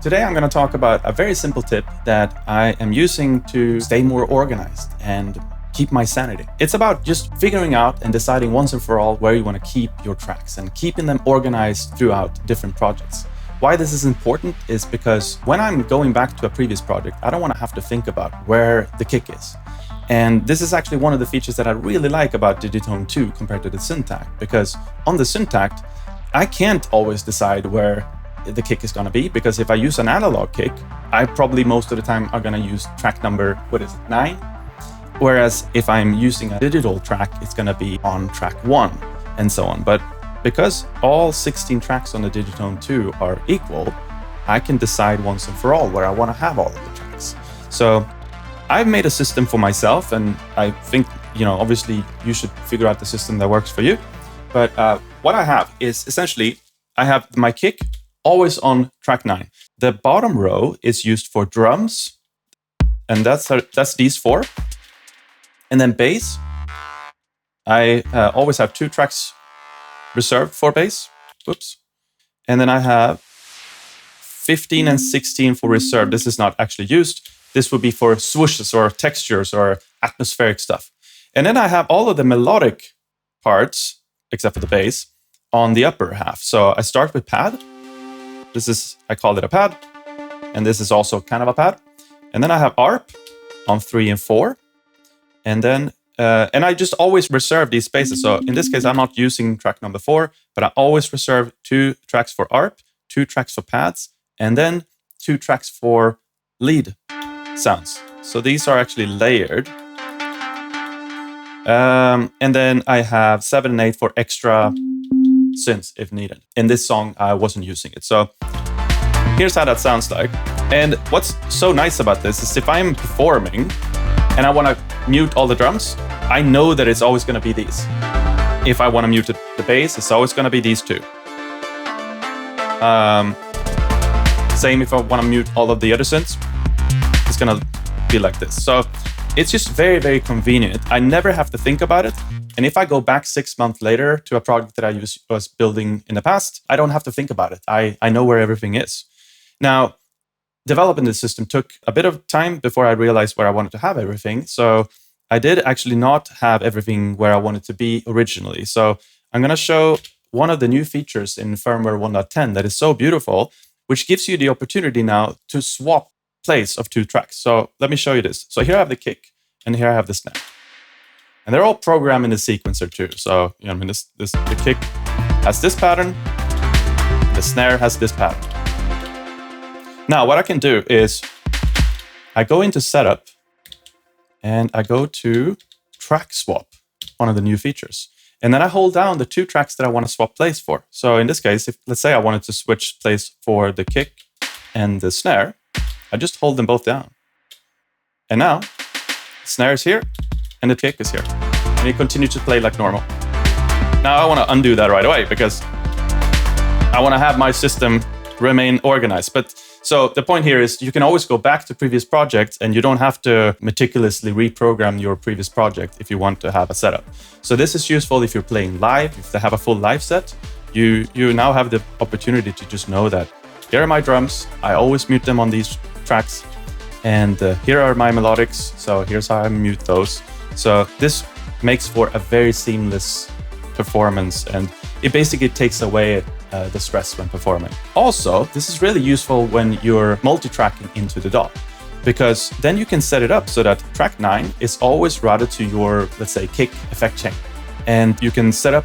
Today I'm going to talk about a very simple tip that I am using to stay more organized and keep my sanity. It's about just figuring out and deciding once and for all where you want to keep your tracks and keeping them organized throughout different projects. Why this is important is because when I'm going back to a previous project, I don't want to have to think about where the kick is. And this is actually one of the features that I really like about Digitone 2 compared to the Syntakt, because on the Syntakt, I can't always decide where the kick is going to be, because if I use an analog kick, I probably most of the time are going to use track number, 9? Whereas if I'm using a digital track, it's going to be on track 1 and so on. But because all 16 tracks on the Digitone 2 are equal, I can decide once and for all where I want to have all of the tracks. So I've made a system for myself, and I think, obviously you should figure out the system that works for you. But what I have is essentially, I have my kick always on track 9. The bottom row is used for drums, and that's these 4. And then bass, I always have 2 tracks reserved for bass. Whoops. And then I have 15 and 16 for reserve. This is not actually used. This would be for swooshes or textures or atmospheric stuff. And then I have all of the melodic parts, except for the bass, on the upper half. So I start with pad. I call it a pad. And this is also kind of a pad. And then I have ARP on 3 and 4. And then, and I just always reserve these spaces. So in this case, I'm not using track number 4, but I always reserve 2 tracks for ARP, 2 tracks for pads, and then 2 tracks for lead sounds. So these are actually layered. And then I have 7 and 8 for extra synths if needed. In this song, I wasn't using it. So here's how that sounds like. And what's so nice about this is if I'm performing and I want to mute all the drums, I know that it's always going to be these. If I want to mute the bass, it's always going to be these 2. Same if I want to mute all of the other synths, it's going to be like this. So it's just very, very convenient. I never have to think about it. And if I go back 6 months later to a project that I was building in the past, I don't have to think about it. I know where everything is. Now, developing this system took a bit of time before I realized where I wanted to have everything. So I did actually not have everything where I wanted to be originally. So I'm going to show one of the new features in firmware 1.10 that is so beautiful, which gives you the opportunity now to swap place of 2 tracks. So let me show you this. So here I have the kick, and here I have the snare. And they're all programmed in the sequencer too. So the kick has this pattern, the snare has this pattern. Now what I can do is I go into setup and I go to track swap, one of the new features. And then I hold down the 2 tracks that I want to swap place for. So in this case, if let's say I wanted to switch place for the kick and the snare, I just hold them both down. And now the snare is here and the kick is here. And you continue to play like normal. Now I want to undo that right away because I want to have my system remain organized. But so the point here is you can always go back to previous projects, and you don't have to meticulously reprogram your previous project if you want to have a setup. So this is useful if you're playing live, if they have a full live set. You now have the opportunity to just know that here are my drums. I always mute them on these tracks. And here are my melodics. So here's how I mute those. So this makes for a very seamless performance, and it basically takes away the stress when performing. Also, this is really useful when you're multi-tracking into the DAW, because then you can set it up so that track 9 is always routed to your, let's say, kick effect chain. And you can set up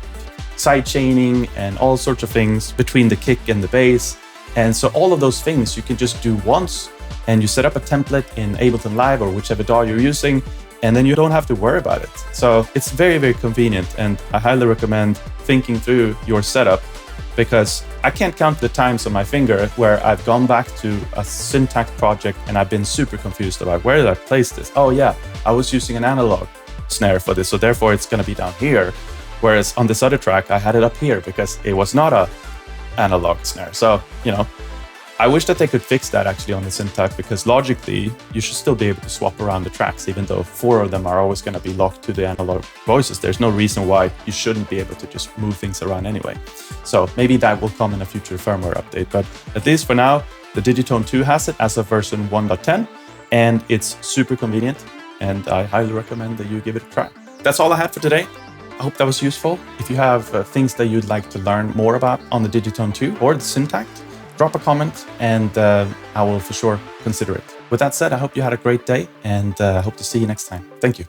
side chaining and all sorts of things between the kick and the bass. And so all of those things you can just do once, and you set up a template in Ableton Live or whichever DAW you're using, and then you don't have to worry about it. So it's very, very convenient, and I highly recommend thinking through your setup, because I can't count the times on my finger where I've gone back to a Syntakt project and I've been super confused about where did I place this? Oh yeah, I was using an analog snare for this, so therefore it's going to be down here. Whereas on this other track, I had it up here because it was not a analog snare. So, I wish that they could fix that actually on the Syntakt, because logically you should still be able to swap around the tracks, even though 4 of them are always going to be locked to the analog voices. There's no reason why you shouldn't be able to just move things around anyway. So maybe that will come in a future firmware update, but at least for now, The Digitone 2 has it as of version 1.10, and it's super convenient, and I highly recommend that you give it a try. That's all I had for today. I hope that was useful. If you have things that you'd like to learn more about on the Digitone 2 or the Syntakt, drop a comment and I will for sure consider it. With that said, I hope you had a great day and hope to see you next time. Thank you.